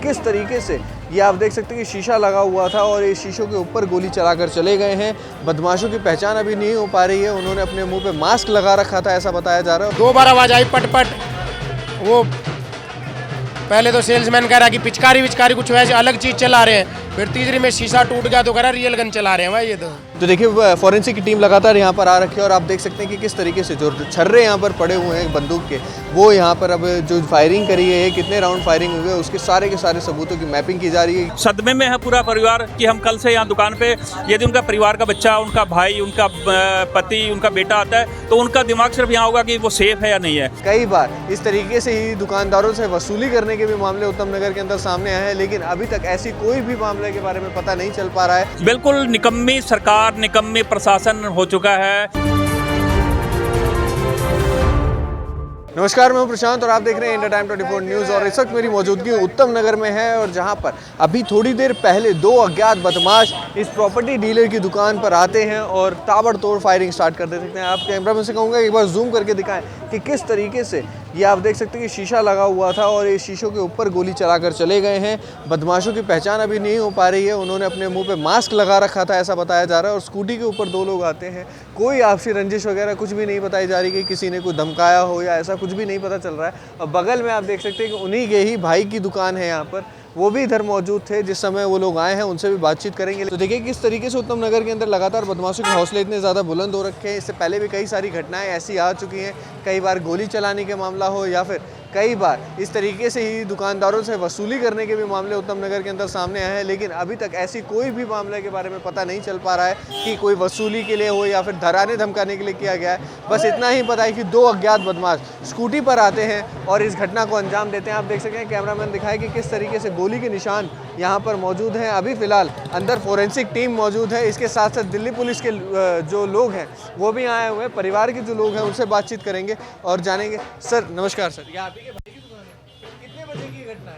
किस तरीके से ये आप देख सकते हैं कि शीशा लगा हुआ था और ये शीशों के ऊपर गोली चलाकर चले गए हैं। बदमाशों की पहचान अभी नहीं हो पा रही है। उन्होंने अपने मुंह पे मास्क लगा रखा था, ऐसा बताया जा रहा है। 2 बार आवाज़ आई पट पट। वो पहले तो सेल्समैन कह रहा कि पिचकारी विचकारी कुछ वैसे अलग चीज़ चला रहे हैं, फिर तीसरी में शीशा टूट गया तो कह रहा रियल गन चला रहे हैं भाई ये तो देखिए फॉरेंसिक की टीम लगातार यहाँ पर आ रखी है और आप देख सकते हैं कि किस तरीके से जो छर्रे यहाँ पर पड़े हुए हैं बंदूक के, वो यहाँ पर अब जो फायरिंग करी है, कितने राउंड फायरिंग हुए हैं, उसके सारे के सारे सबूतों की मैपिंग की जा रही है। सदमे में है पूरा परिवार कि हम कल से यहाँ दुकान पे, यदि उनका परिवार का बच्चा, उनका भाई, उनका पति, उनका बेटा आता है तो उनका दिमाग सिर्फ यहाँ होगा कि वो सेफ है या नहीं है। कई बार इस तरीके से ही दुकानदारों से वसूली करने के भी मामले उत्तम नगर के अंदर सामने आए हैं, लेकिन अभी तक ऐसी कोई भी मामले के बारे में पता नहीं चल पा रहा है। बिल्कुल निकम्मी सरकार, निकम्मी प्रशासन हो चुका है। नमस्कार, मैं हूं प्रशांत और आप देख रहे हैं इंडिया टाइम 24 न्यूज़। और इस वक्त मेरी मौजूदगी उत्तम नगर में है और जहां पर अभी थोड़ी देर पहले 2 अज्ञात बदमाश इस प्रॉपर्टी डीलर की दुकान पर आते हैं और ताबड़तोड़ फायरिंग स्टार्ट कर देते हैं। आप कैमरामैन से कहूँगा एक बार जूम करके दिखाएं कि किस तरीके से ये आप देख सकते हैं कि शीशा लगा हुआ था और ये शीशों के ऊपर गोली चलाकर चले गए हैं। बदमाशों की पहचान अभी नहीं हो पा रही है। उन्होंने अपने मुंह पे मास्क लगा रखा था, ऐसा बताया जा रहा है। और स्कूटी के ऊपर 2 लोग आते हैं। कोई आपसी रंजिश वगैरह कुछ भी नहीं बताई जा रही कि किसी ने कोई धमकाया हो या ऐसा कुछ भी नहीं पता चल रहा है। और बगल में आप देख सकते हैं कि उन्हीं के ही भाई की दुकान है यहाँ पर, वो भी इधर मौजूद थे जिस समय वो लोग आए हैं। उनसे भी बातचीत करेंगे। तो देखिए किस तरीके से उत्तम नगर के अंदर लगातार बदमाशों के हौसले इतने ज़्यादा बुलंद हो रखे हैं। इससे पहले भी कई सारी घटनाएं ऐसी आ चुकी हैं। कई बार गोली चलाने के मामला हो या फिर कई बार इस तरीके से ही दुकानदारों से वसूली करने के भी मामले उत्तम नगर के अंदर सामने आए हैं, लेकिन अभी तक ऐसी कोई भी मामले के बारे में पता नहीं चल पा रहा है कि कोई वसूली के लिए हो या फिर डराने धमकाने के लिए किया गया है। बस इतना ही पता है कि 2 अज्ञात बदमाश स्कूटी पर आते हैं और इस घटना को अंजाम देते हैं। आप देख सकते हैं कैमरामैन दिखाए कि किस तरीके से गोली के निशान यहाँ पर मौजूद हैं। अभी फिलहाल अंदर फोरेंसिक टीम मौजूद है। इसके साथ साथ दिल्ली पुलिस के जो लोग हैं वो भी आए हुए हैं। परिवार के जो लोग हैं उनसे बातचीत करेंगे और जानेंगे। सर नमस्कार। सर ये आप ही के भाई की दुकान है, कितने बजे की घटना है?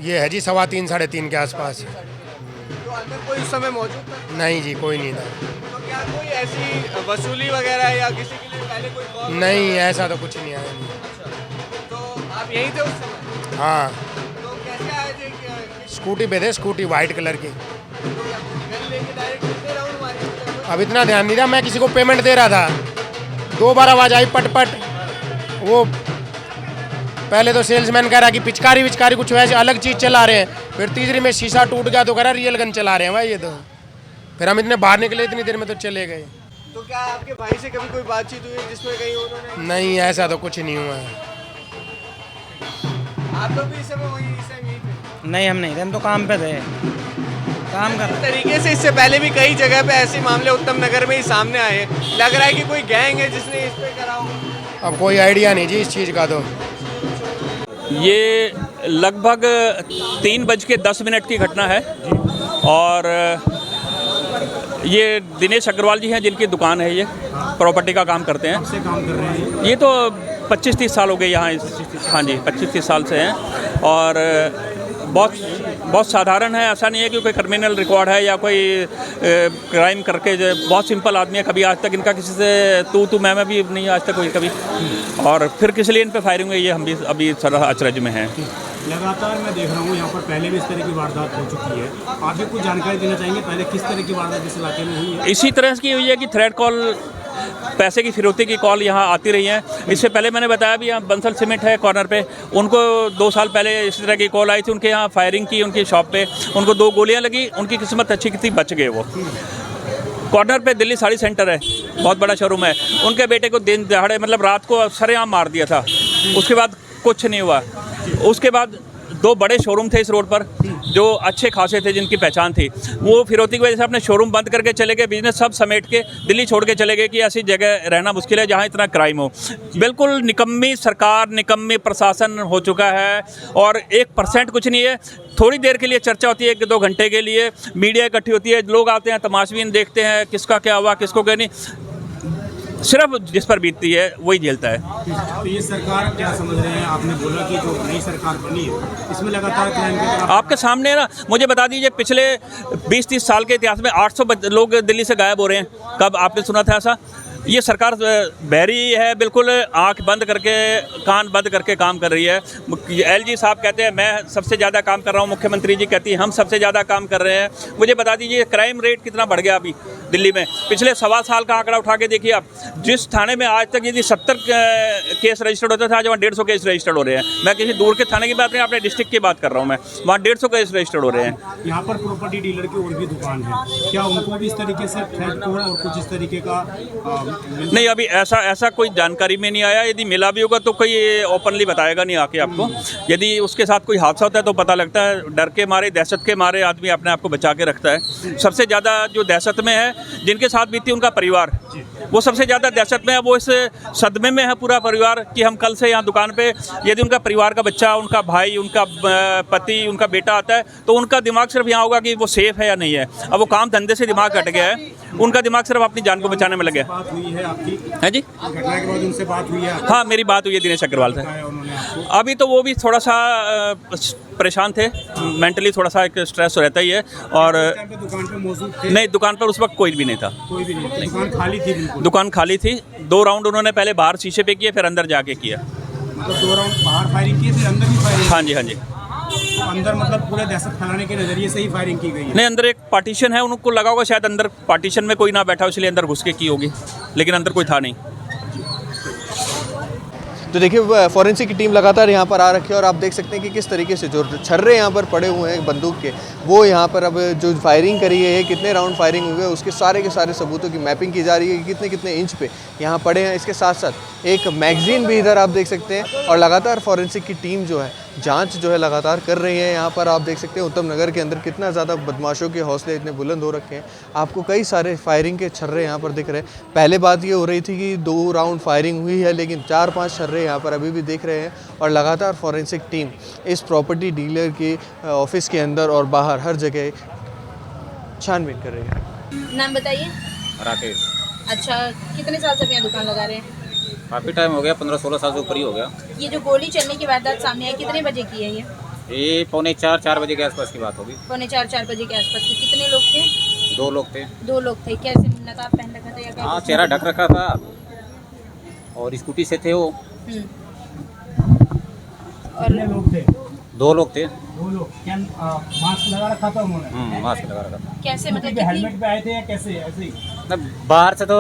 ये है जी 3:15 साढ़े 3 के आसपास। तो अंदर कोई उस समय मौजूद था? नहीं जी, कोई नहीं था। तो क्या कोई ऐसी वसूली वगैरह या किसी के लिए पहले कोई कॉल? नहीं, ऐसा तो कुछ नहीं आया। अच्छा, तो आप यहीं थे उस समय? हाँ, तो कैसे आए थे? स्कूटी पे थे, स्कूटी वाइट कलर की। गन लेके डायरेक्ट कितने राउंड मारे? अब इतना ध्यान नहीं था, मैं किसी को पेमेंट दे रहा था। 2 बार आवाज़ आई पट पट। वो पहले तो सेल्समैन कह रहा कि पिचकारी विचकारी कुछ वैसे अलग चीज़ चला रहे हैं, फिर तीसरी में शीशा टूट गया तो कह रहा रियल गन चला रहे हैं भाई ये तो। फिर हम इतने बाहर निकले, इतनी देर में तो चले गए। तो क्या आपके भाई से कभी कोई बातचीत हुई है जिसमें कहीं उन्होंने? नहीं, ऐसा तो कुछ नहीं हुआ है। आप लोग भी इस समय वहीं थे? नहीं, हम नहीं थे, हम तो काम पे थे, काम कर इस तरीके से इससे पहले भी कई जगह पे ऐसे मामले उत्तम नगर में ही सामने आए हैं। लग रहा है कि कोई गैंग है जिसने इस पे करा होगा। अब कोई आइडिया नहीं जी इस चीज़ का। तो ये लगभग 3:10 की घटना है और ये दिनेश अग्रवाल जी हैं जिनकी दुकान है। ये प्रॉपर्टी का काम करते हैं। से काम कर रहे हैं? ये तो 25-30 साल हो गए यहाँ। हाँ जी, 25-30 साल से हैं और बहुत साधारण है। ऐसा नहीं है कि कोई क्रिमिनल रिकॉर्ड है या कोई क्राइम करके बहुत सिंपल आदमी है। कभी आज तक इनका किसी से तू मैं भी नहीं आज तक कोई कभी। और फिर किस लिए इन पे फायरिंग हुई, ये हम भी अभी अचरज में हैं। लगातार मैं देख रहा हूँ यहाँ पर पहले भी इस तरह की वारदात हो चुकी है। आप भी कुछ जानकारी देना चाहेंगे पहले किस तरह की वारदात इस इलाके में हुई है? इसी तरह की हुई है कि थ्रेड कॉल, पैसे की फिरौती की कॉल यहाँ आती रही है। इससे पहले मैंने बताया भी, यहाँ बंसल सीमेंट है कॉर्नर पे, उनको 2 साल पहले इसी तरह की कॉल आई थी। उनके यहाँ फायरिंग की, उनकी शॉप पे उनको 2 गोलियां लगी। उनकी किस्मत अच्छी थी, बच गए वो। कॉर्नर पे दिल्ली साड़ी सेंटर है, बहुत बड़ा शोरूम है। उनके बेटे को दिन दहाड़े मतलब रात को सरेआम मार दिया था। उसके बाद कुछ नहीं हुआ। उसके बाद 2 बड़े शोरूम थे इस रोड पर जो अच्छे खासे थे, जिनकी पहचान थी। वो फिरौती की वजह से अपने शोरूम बंद करके चले गए, बिजनेस सब समेट के दिल्ली छोड़ के चले गए कि ऐसी जगह रहना मुश्किल है जहाँ इतना क्राइम हो। बिल्कुल निकम्मी सरकार, निकम्मी प्रशासन हो चुका है और 1% कुछ नहीं है। थोड़ी देर के लिए चर्चा होती है, 1-2 घंटे के लिए मीडिया इकट्ठी होती है, लोग आते हैं, तमाशबीन देखते हैं किसका क्या हुआ, किसको क्या नहीं। सिर्फ जिस पर बीतती है वही झेलता है। तो ये सरकार क्या समझ रहे हैं? आपने बोला कि जो नई सरकार बनी है इसमें लगातार क्राइम की तरफ आपके सामने ना, मुझे बता दीजिए पिछले 20-30 साल के इतिहास में 800 लोग दिल्ली से गायब हो रहे हैं। कब आपने सुना था ऐसा? ये सरकार बहरी है, बिल्कुल आंख बंद करके कान बंद करके काम कर रही है। एलजी साहब कहते हैं मैं सबसे ज़्यादा काम कर रहा हूँ, मुख्यमंत्री जी कहती है हम सबसे ज़्यादा काम कर रहे हैं। मुझे बता दीजिए क्राइम रेट कितना बढ़ गया अभी दिल्ली में, पिछले 1.25 साल का आंकड़ा उठा के देखिए आप। जिस थाने में आज तक यदि 70 केस रजिस्टर्ड होता था, आज वहाँ 150 केस रजिस्टर्ड हो रहे हैं। मैं किसी दूर के थाने की बात नहीं, अपने डिस्ट्रिक्ट की बात कर रहा हूँ, मैं वहाँ 150 केस रजिस्टर्ड हो रहे हैं। यहाँ पर प्रॉपर्टी डीलर की और भी दुकान है, क्या उनको भी इस तरीके से थ्रेट को और कुछ इस तरीके का नहीं, अभी ऐसा कोई जानकारी में नहीं आया। यदि मिला भी होगा तो कोई ओपनली बताएगा नहीं आके आपको। यदि उसके साथ कोई हादसा होता है तो पता लगता है। डर के मारे, दहशत के मारे आदमी अपने आप को बचा के रखता है। सबसे ज़्यादा जो दहशत में है, जिनके साथ बीती उनका परिवार, वो सबसे ज़्यादा दहशत में है। वो इस सदमे में है पूरा परिवार कि हम कल से यहाँ दुकान पे, यदि उनका परिवार का बच्चा, उनका भाई, उनका पति, उनका बेटा आता है तो उनका दिमाग सिर्फ यहाँ होगा कि वो सेफ है या नहीं है। अब वो काम धंधे से दिमाग हट गया है, उनका दिमाग सिर्फ अपनी जान को बचाने में लगे। बात हुई है आपकी? है जी, घटना के बाद उनसे बात हुई है? हाँ, मेरी बात हुई है दिनेश अग्रवाल से। उन्होंने आपको अभी तो वो भी थोड़ा सा परेशान थे, मेंटली थोड़ा सा एक स्ट्रेस रहता ही है। और टाइम पे दुकान पे मौजूद थे? नहीं, दुकान पर उस वक्त कोई भी नहीं था। कोई भी नहीं, दुकान खाली थी बिल्कुल? दुकान खाली थी। 2 राउंड उन्होंने पहले बाहर शीशे पे किए, फिर अंदर जाके किया। मतलब 2 राउंड बाहर फायरिंग की, फिर अंदर भी फायरिंग? हाँ जी, हाँ जी। तो अंदर मतलब पूरे दहशत फैलाने के नजरिए से ही फायरिंग की गई है? नहीं, अंदर एक पार्टीशन है, उनको लगा होगा शायद अंदर पार्टीशन में कोई ना बैठा हो, इसलिए अंदर घुस के की होगी, लेकिन अंदर कोई था नहीं। तो देखिए फॉरेंसिक की टीम लगातार यहाँ पर आ रखी है और आप देख सकते हैं कि किस तरीके से जो छर्रे यहाँ पर पड़े हुए हैं बंदूक के, वो यहाँ पर अब जो फायरिंग करी है, कितने राउंड फायरिंग हुए हैं, उसके सारे के सारे सबूतों की मैपिंग की जा रही है कि कितने कितने इंच पे यहाँ पड़े हैं। इसके साथ साथ एक मैगजीन भी इधर आप देख सकते हैं और लगातार फॉरेंसिक की टीम जो है जांच जो है लगातार कर रही है। यहाँ पर आप देख सकते हैं उत्तम नगर के अंदर कितना ज़्यादा बदमाशों के हौसले इतने बुलंद हो रखे हैं। आपको कई सारे फायरिंग के छर्रे यहाँ पर दिख रहे हैं। पहले बात ये हो रही थी कि 2 राउंड फायरिंग हुई है, लेकिन 4-5 छर्रे यहाँ पर अभी भी दिख रहे हैं और लगातार फॉरेंसिक टीम इस प्रॉपर्टी डीलर के ऑफिस के अंदर और बाहर हर जगह छानबीन कर रही है। नाम बताइए। राकेश। अच्छा, कितने साल से आप यहाँ दुकान लगा रहे हैं? काफ़ी टाइम हो गया, 15-16 साल से ऊपर ही हो गया। ये जो गोली चलने की वारदात सामने आई, कितने बजे की है ये? ये 3:45-4 बजे के आसपास की बात होगी। 3:45-4 बजे के आसपास की। कितने लोग थे? 2 लोग थे। 2 लोग थे। कैसे, नकाब पहन रखा था या क्या? हाँ, चेहरा ढक रखा था और स्कूटी से थे वो। और लोग थे? 2 लोग थे। 2 लोग। क्या मास्क लगा रखा था उन्होंने? मास्क लगा रखा था। कैसे, मतलब हेलमेट पे आए थे या कैसे ऐसे ही? बाहर से तो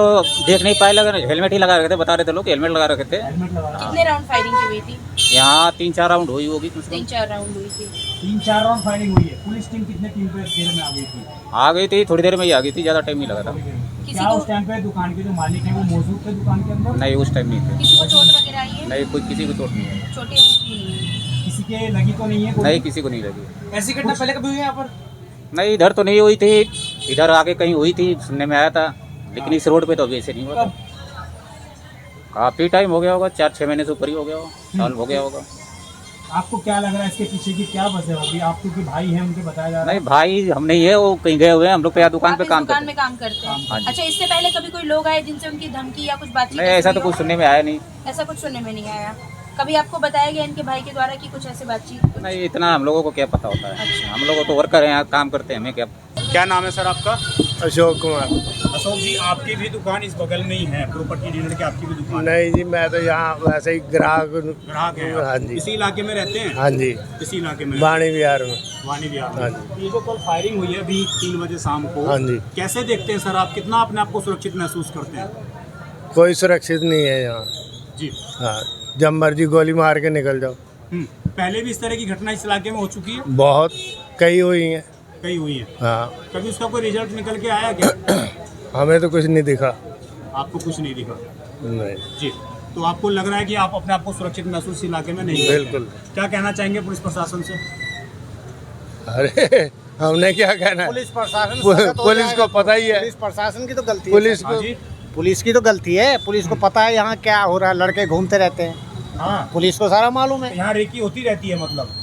देख नहीं पाए, लगा हेलमेट ही लगा रखे थे, बता रहे थे लोग हेलमेट लगा रखे थे। हेलमेट लगा रखा। कितने राउंड फायरिंग की हुई थी? यहाँ 3-4 राउंड हुई होगी। 3-4 राउंड हुई थी। 3-4 राउंड फायरिंग हुई है। पुलिस टीम कितने टीम पे देर में आ गई थी? आ गई थी, थोड़ी देर में ही आ गई थी, ज़्यादा टाइम नहीं लगा था। किसी क्या को उस टाइम पे दुकान के जो मालिक है वो मौजूद थे दुकान के अंदर? नहीं, उस टाइम नहीं थे। किसी को चोट वगैरह आई है? नहीं, कोई किसी को चोट नहीं है। छोटे नहीं। किसी के लगी तो नहीं है कोई? नहीं, किसी को नहीं लगी। ऐसी घटना पहले कभी हुई है यहाँ पर? नहीं, इधर तो नहीं हुई थी, इधर आगे कहीं हुई थी, सुनने में आया था, लेकिन इस रोड पे तो अभी ऐसे नहीं हुआ था। काफ़ी टाइम हो गया होगा, 4-6 महीने से ऊपर ही हो गया होगा, साल हो गया होगा। आपको क्या लग रहा है इसके पीछे की क्या वजह होगी? आपके कि भाई हैं, उनके बताया जा रहा है? नहीं, भाई हम नहीं है, वो कहीं गए हुए हैं, हम लोग तो यहाँ दुकान आप पे इस काम दुकान करते में काम करते हैं? हाँ जी। अच्छा, इससे पहले कभी कोई लोग आए जिनसे उनकी धमकी या कुछ बातचीत? नहीं, ऐसा तो कुछ सुनने में आया नहीं। ऐसा कुछ सुनने में नहीं आया। कभी आपको बताया गया इनके भाई के द्वारा कि कुछ ऐसे बातचीत? नहीं, इतना हम लोगों को क्या पता होता है। अच्छा। हम लोग तो वर्कर हैं, यहाँ काम करते हैं, हमें क्या। क्या नाम है सर आपका? अशोक कुमार। अशोक जी, आपकी भी दुकान इस बगल में ही है, प्रॉपर्टी डीलर की आपकी भी दुकान है? नहीं जी, मैं तो यहाँ वैसे ही ग्राहक। ग्राहक है? हाँ जी। इसी इलाके में रहते हैं? हाँ जी, इसी इलाके में? वाणी विहार में। वाणी विहार हाँ में। ये जो कल फायरिंग हुई है अभी 3 बजे शाम को, हाँ जी। कैसे देखते हैं सर आप? कितना अपने आप को सुरक्षित महसूस करते हैं? कोई सुरक्षित नहीं है यहाँ। जी। हाँ, जब मर्जी गोली मार के निकल जाओ। पहले भी इस तरह की घटना इस इलाके में हो चुकी है? बहुत, कई हुई हैं। कई हुई है? हाँ। कभी उसका कोई रिजल्ट निकल के आया क्या? हमें तो कुछ नहीं दिखा। आपको कुछ नहीं दिखा? नहीं। जी। तो आपको लग रहा है कि आप अपने आप को सुरक्षित महसूस इलाके में नहीं करते? बिल्कुल। क्या कहना चाहेंगे पुलिस प्रशासन से? अरे हमने क्या कहना है? पुलिस प्रशासन पुलिस को पता ही है। पुलिस प्रशासन की तो गलती पुलिस है। को जी। पुलिस की तो गलती है। पुलिस को पता है यहाँ क्या हो रहा है, लड़के घूमते रहते हैं। हाँ, पुलिस को सारा मालूम है। यहाँ रेकी होती रहती है मतलब?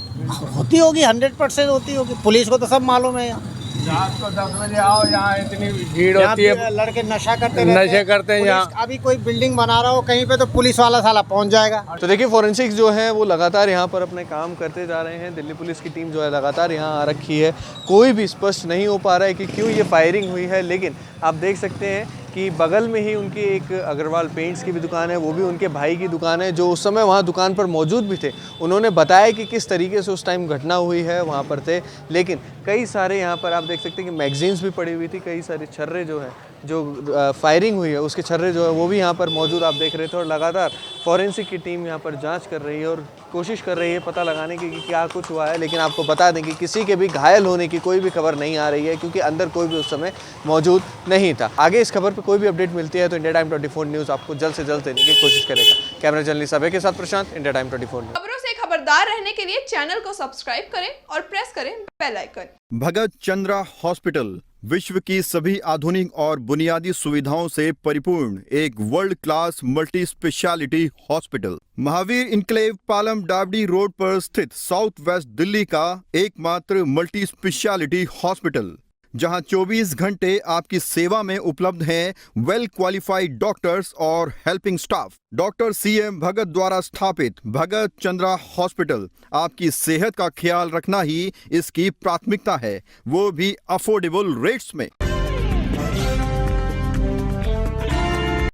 होती होगी, 100% होती होगी। पुलिस को तो सब मालूम है। यहाँ रात को 10 बजे आओ, यहाँ इतनी भीड़ यहाँ होती भी है। लड़के नशा करते रहते हैं। नशे करते हैं पुलिस यहाँ। अभी कोई बिल्डिंग बना रहा हो कहीं पे तो पुलिस वाला साला पहुँच जाएगा। तो देखिए फॉरेंसिक्स जो है वो लगातार यहाँ पर अपने काम करते जा रहे हैं। दिल्ली पुलिस की टीम जो है लगातार यहाँ आ रखी है। कोई भी स्पष्ट नहीं हो पा रहा है कि क्यों ये फायरिंग हुई है, लेकिन आप देख सकते हैं कि बगल में ही उनकी एक अग्रवाल पेंट्स की भी दुकान है, वो भी उनके भाई की दुकान है जो उस समय वहाँ दुकान पर मौजूद भी थे। उन्होंने बताया कि किस तरीके से उस टाइम घटना हुई है, वहाँ पर थे। लेकिन कई सारे यहाँ पर आप देख सकते हैं कि मैगजीन्स भी पड़ी हुई थी, कई सारे छर्रे जो हैं, जो फायरिंग हुई है उसके छर्रे जो है वो भी यहाँ पर मौजूद आप देख रहे थे। और लगातार फॉरेंसिक की टीम यहाँ पर जांच कर रही है और कोशिश कर रही है पता लगाने की कि क्या कुछ हुआ है। लेकिन आपको बता दें कि किसी के भी घायल होने की कोई भी खबर नहीं आ रही है, क्योंकि अंदर कोई भी उस समय मौजूद नहीं था। आगे इस खबर पर कोई भी अपडेट मिलती है तो इंडिया टाइम 24 न्यूज़ आपको जल्द से जल्द देने की कोशिश करेगा। कैमरा जर्नलिस्ट अभय के साथ प्रशांत, इंडिया टाइम 24 न्यूज़। खबरों से खबरदार रहने के लिए चैनल को सब्सक्राइब करें और प्रेस करें बेल आइकन। भगत चंद्रा हॉस्पिटल विश्व की सभी आधुनिक और बुनियादी सुविधाओं से परिपूर्ण एक world class multi speciality hospital, Mahavir enclave Palam Dabri road पर स्थित साउथ वेस्ट दिल्ली का एकमात्र मल्टी स्पेशलिटी हॉस्पिटल, जहां 24 घंटे आपकी सेवा में उपलब्ध हैं वेल क्वालिफाइड डॉक्टर्स और हेल्पिंग स्टाफ। डॉक्टर CM भगत द्वारा स्थापित भगत चंद्रा हॉस्पिटल आपकी सेहत का ख्याल रखना ही इसकी प्राथमिकता है, वो भी अफोर्डेबल रेट्स में।